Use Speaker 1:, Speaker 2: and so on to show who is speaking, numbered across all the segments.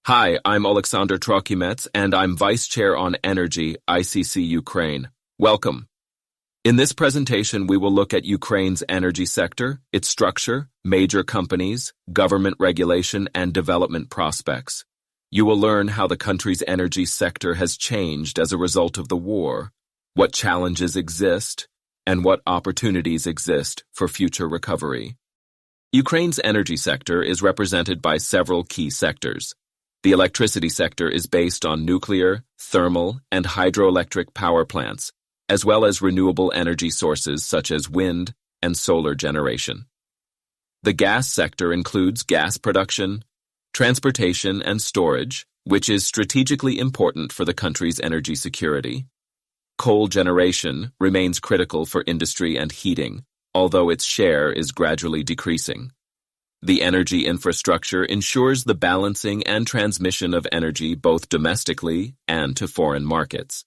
Speaker 1: Hi, I'm Alexander Trokimets, and I'm Vice Chair on Energy, ICC Ukraine. Welcome. In this presentation, we will look at Ukraine's energy sector, its structure, major companies, government regulation, and development prospects. You will learn how the country's energy sector has changed as a result of the war, what challenges exist, and what opportunities exist for future recovery. Ukraine's energy sector is represented by several key sectors. The electricity sector is based on nuclear, thermal, and hydroelectric power plants, as well as renewable energy sources such as wind and solar generation. The gas sector includes gas production, transportation, and storage, which is strategically important for the country's energy security. Coal generation remains critical for industry and heating, although its share is gradually decreasing. The energy infrastructure ensures the balancing and transmission of energy both domestically and to foreign markets.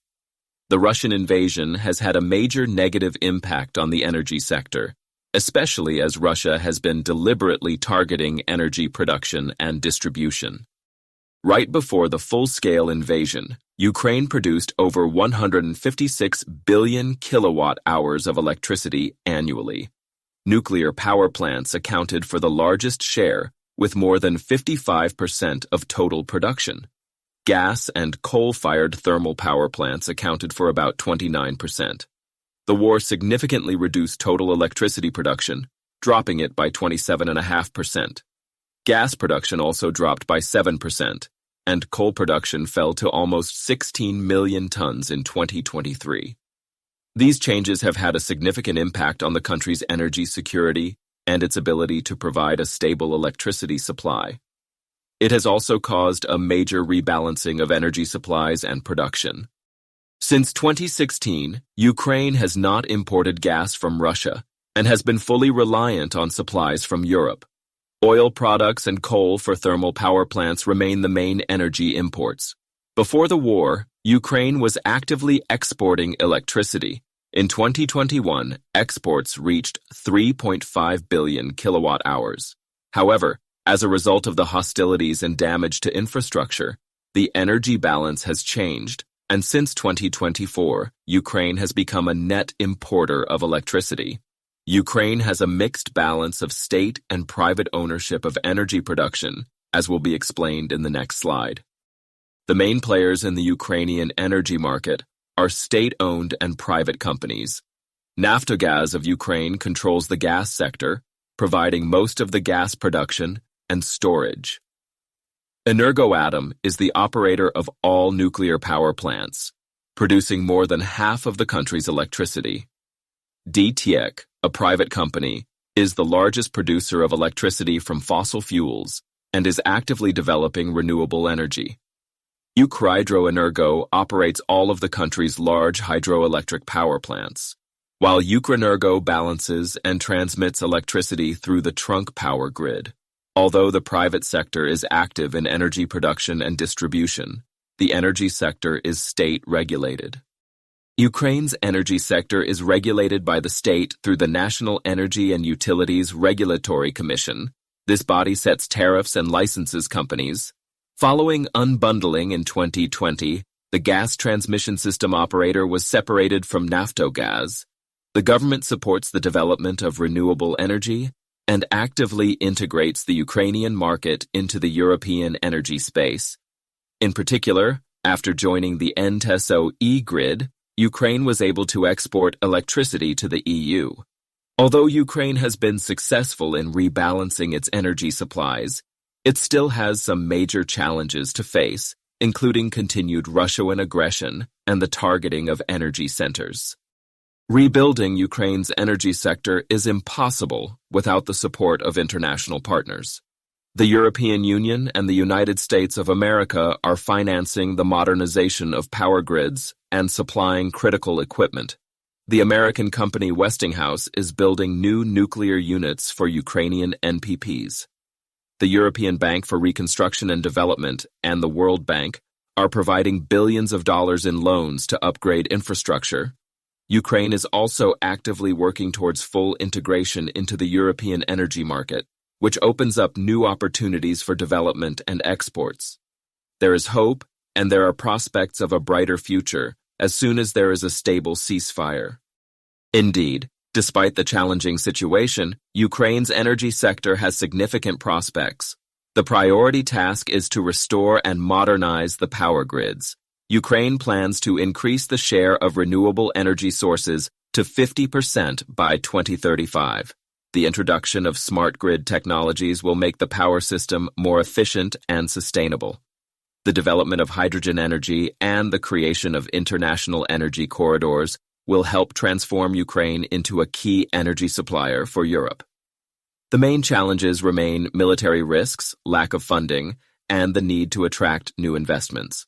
Speaker 1: The Russian invasion has had a major negative impact on the energy sector, especially as Russia has been deliberately targeting energy production and distribution. Right before the full-scale invasion, Ukraine produced over 156 billion kilowatt-hours of electricity annually. Nuclear power plants accounted for the largest share, with more than 55% of total production. Gas and coal-fired thermal power plants accounted for about 29%. The war significantly reduced total electricity production, dropping it by 27.5%. Gas production also dropped by 7%, and coal production fell to almost 16 million tons in 2023. These changes have had a significant impact on the country's energy security and its ability to provide a stable electricity supply. It has also caused a major rebalancing of energy supplies and production. Since 2016, Ukraine has not imported gas from Russia and has been fully reliant on supplies from Europe. Oil products and coal for thermal power plants remain the main energy imports. Before the war, Ukraine was actively exporting electricity. In 2021, exports reached 3.5 billion kilowatt-hours. However, as a result of the hostilities and damage to infrastructure, the energy balance has changed, and since 2024, Ukraine has become a net importer of electricity. Ukraine has a mixed balance of state and private ownership of energy production, as will be explained in the next slide. The main players in the Ukrainian energy market are state-owned and private companies. Naftogaz of Ukraine controls the gas sector, providing most of the gas production and storage. Energoatom is the operator of all nuclear power plants, producing more than half of the country's electricity. DTEK, a private company, is the largest producer of electricity from fossil fuels and is actively developing renewable energy. Ukrhydroenergo operates all of the country's large hydroelectric power plants, while Ukrenergo balances and transmits electricity through the trunk power grid. Although the private sector is active in energy production and distribution, the energy sector is state-regulated. Ukraine's energy sector is regulated by the state through the National Energy and Utilities Regulatory Commission. This body sets tariffs and licenses companies. Following unbundling in 2020, the gas transmission system operator was separated from Naftogaz. The government supports the development of renewable energy and actively integrates the Ukrainian market into the European energy space. In particular, after joining the NTESO e-grid, Ukraine was able to export electricity to the EU. Although Ukraine has been successful in rebalancing its energy supplies, it still has some major challenges to face, including continued Russian aggression and the targeting of energy centers. Rebuilding Ukraine's energy sector is impossible without the support of international partners. The European Union and the United States of America are financing the modernization of power grids and supplying critical equipment. The American company Westinghouse is building new nuclear units for Ukrainian NPPs. The European Bank for Reconstruction and Development and the World Bank are providing billions of dollars in loans to upgrade infrastructure. Ukraine is also actively working towards full integration into the European energy market, which opens up new opportunities for development and exports. There is hope, and there are prospects of a brighter future as soon as there is a stable ceasefire. Indeed, despite the challenging situation, Ukraine's energy sector has significant prospects. The priority task is to restore and modernize the power grids. Ukraine plans to increase the share of renewable energy sources to 50% by 2035. The introduction of smart grid technologies will make the power system more efficient and sustainable. The development of hydrogen energy and the creation of international energy corridors will help transform Ukraine into a key energy supplier for Europe. The main challenges remain military risks, lack of funding, and the need to attract new investments.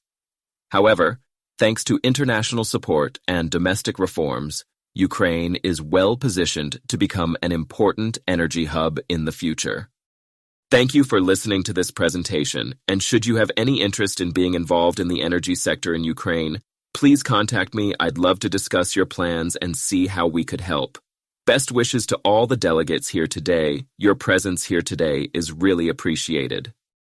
Speaker 1: However, thanks to international support and domestic reforms, Ukraine is well positioned to become an important energy hub in the future. Thank you for listening to this presentation, and should you have any interest in being involved in the energy sector in Ukraine, please contact me. I'd love to discuss your plans and see how we could help. Best wishes to all the delegates here today. Your presence here today is really appreciated.